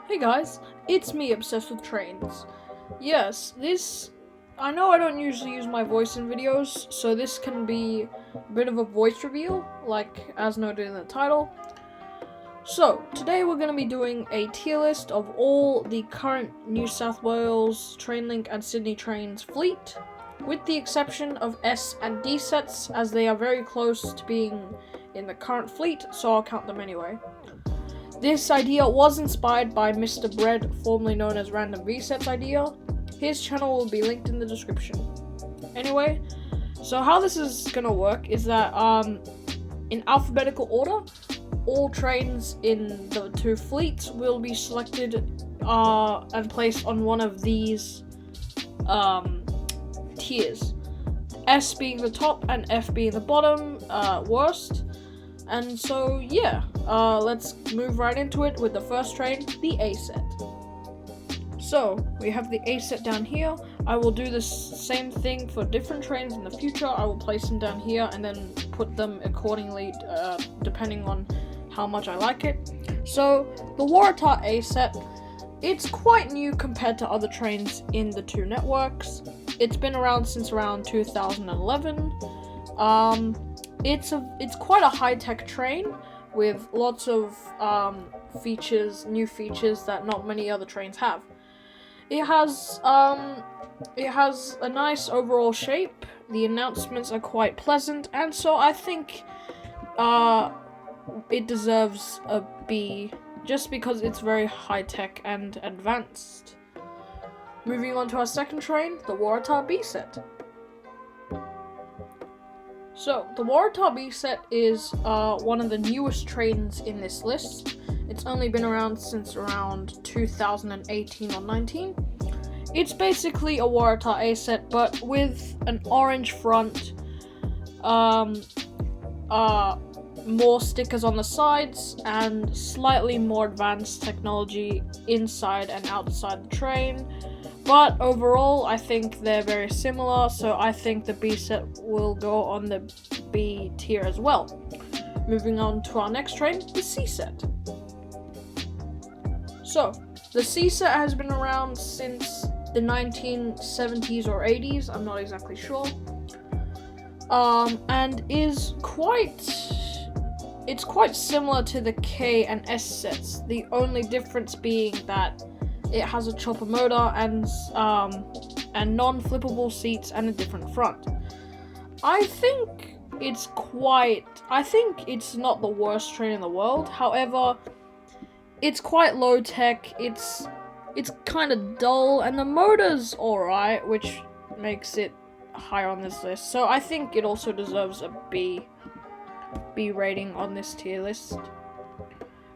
Hey guys, it's me, Obsessed with Trains. Yes, I know I don't usually use my voice in videos, so this can be a bit of a voice reveal, like as noted in the title. So, today we're going to be doing a tier list of all the current New South Wales, TrainLink and Sydney trains fleet, with the exception of S and D sets, as they are very close to being in the current fleet, so I'll count them anyway. This idea was inspired by Mr. Bread, formerly known as Random VSet's idea. His channel will be linked in the description. Anyway, so how this is gonna work is that in alphabetical order, all trains in the two fleets will be selected and placed on one of these tiers. S being the top and F being the bottom, worst. And so, yeah, let's move right into it with the first train, the A set. So, we have the A set down here. I will do the same thing for different trains in the future. I will place them down here and then put them accordingly, depending on how much I like it. So, the Waratah A set, it's quite new compared to other trains in the two networks. It's been around since around 2011. It's quite a high-tech train with lots of new features that not many other trains have. It has a nice overall shape. The announcements are quite pleasant, and so I think it deserves a B just because it's very high-tech and advanced. Moving on to our second train, the Waratah B set. So, the Waratah B set is one of the newest trains in this list. It's only been around since around 2018 or 19. It's basically a Waratah A set, but with an orange front, more stickers on the sides, and slightly more advanced technology inside and outside the train. But overall, I think they're very similar, so I think the B set will go on the B tier as well. Moving on to our next train, the C set. So, the C set has been around since the 1970s or 80s, I'm not exactly sure. And it's quite similar to the K and S sets, the only difference being that it has a chopper motor and non-flippable seats and a different front. I think it's not the worst train in the world. However, it's quite low tech. It's kind of dull, and the motor's alright, which makes it higher on this list. So I think it also deserves a B rating on this tier list.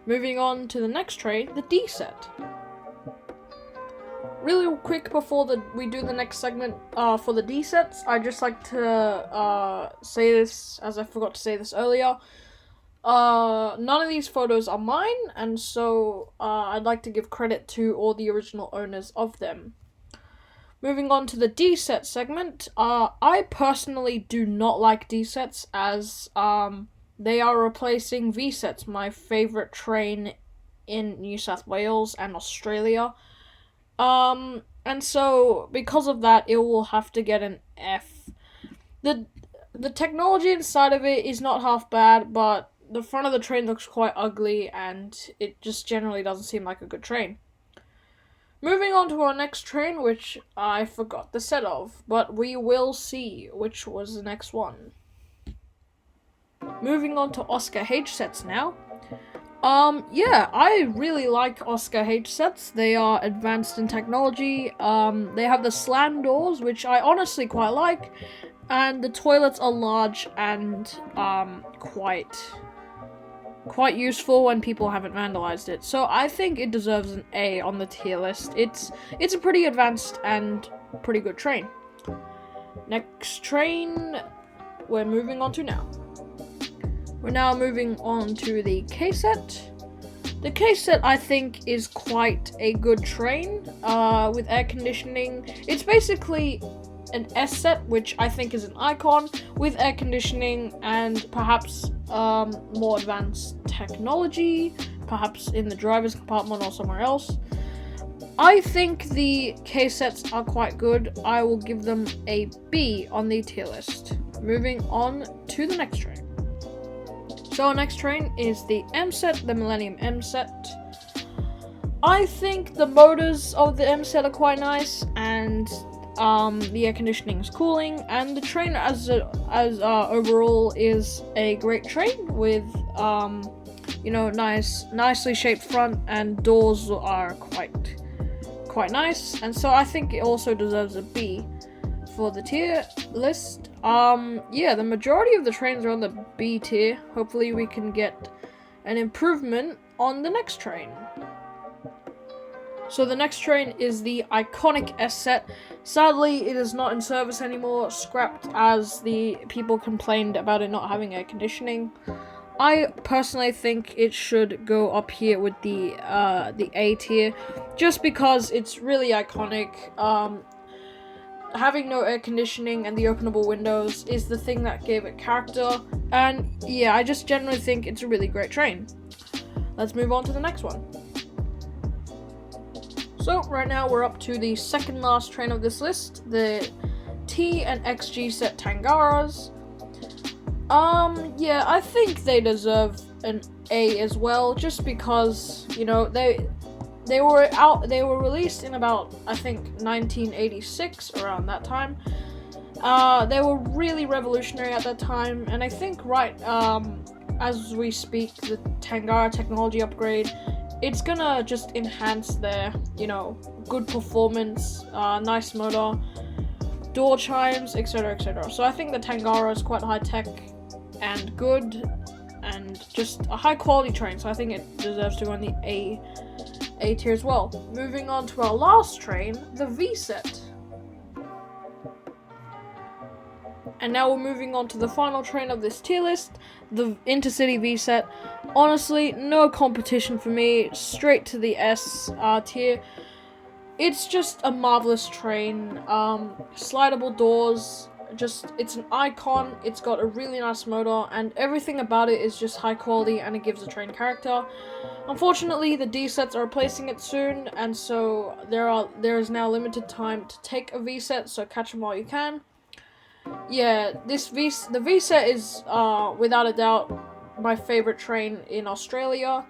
Moving on to the next train, the D set. Really quick before we do the next segment for the D sets, I'd just like to say this, as I forgot to say this earlier. None of these photos are mine, and so I'd like to give credit to all the original owners of them. Moving on to the D set segment, I personally do not like D sets, as they are replacing V sets, my favourite train in New South Wales and Australia. And so, because of that, it will have to get an F. The technology inside of it is not half bad, but the front of the train looks quite ugly, and it just generally doesn't seem like a good train. Moving on to our next train, which I forgot the set of, but we will see which was the next one. Moving on to Oscar H sets now. Yeah, I really like Oscar H sets. They are advanced in technology. They have the slam doors, which I honestly quite like, and the toilets are large and quite useful when people haven't vandalized it. So I think it deserves an A on the tier list. It's a pretty advanced and pretty good train. Next train we're moving on to now. We're now moving on to the K set. The K set, I think, is quite a good train with air conditioning. It's basically an S set, which I think is an icon, with air conditioning and perhaps more advanced technology, perhaps in the driver's compartment or somewhere else. I think the case sets are quite good. I will give them a B on the tier list. Moving on to the next train. So our next train is the M set, the Millennium M set. I think the motors of the M set are quite nice, and the air conditioning is cooling, and the train as overall is a great train with nicely shaped front, and doors are quite nice, and so I think it also deserves a B for the tier list. The majority of the trains are on the B tier. Hopefully we can get an improvement on the next train. So the next train is the iconic S set. Sadly, it is not in service anymore, scrapped as the people complained about it not having air conditioning. I personally think it should go up here with the A tier, just because it's really iconic. Having no air conditioning and the openable windows is the thing that gave it character, and yeah, I just generally think it's a really great train. Let's move on to the next one. So right now we're up to the second last train of this list, the T and XG set Tangaras. I think they deserve an A as well, just because, they were released in about, I think, 1986, around that time. They were really revolutionary at that time, and I think as we speak, the Tangara technology upgrade, it's gonna just enhance their, good performance, nice motor, door chimes, etc, etc. So I think the Tangara is quite high tech and good, and just a high quality train, so I think it deserves to go in the A tier as well. Moving on to our last train, the V set. And now we're moving on to the final train of this tier list, the Intercity V set. Honestly, no competition for me, straight to the S tier. It's just a marvelous train, slidable doors, it's an icon, it's got a really nice motor, and everything about it is just high quality, and it gives the train character. Unfortunately, the D sets are replacing it soon, and so there is now limited time to take a V set, so catch them while you can. Yeah, the V set is without a doubt my favorite train in Australia.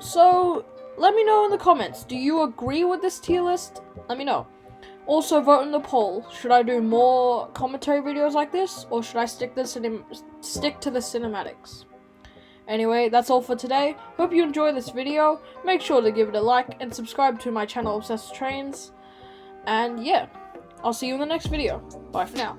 So let me know in the comments, do you agree with this tier list? Let me know. Also, vote in the poll. Should I do more commentary videos like this, or should I stick to the cinematics? Anyway, that's all for today. Hope you enjoyed this video. Make sure to give it a like and subscribe to my channel, Obsessed with Trains. And yeah, I'll see you in the next video. Bye for now.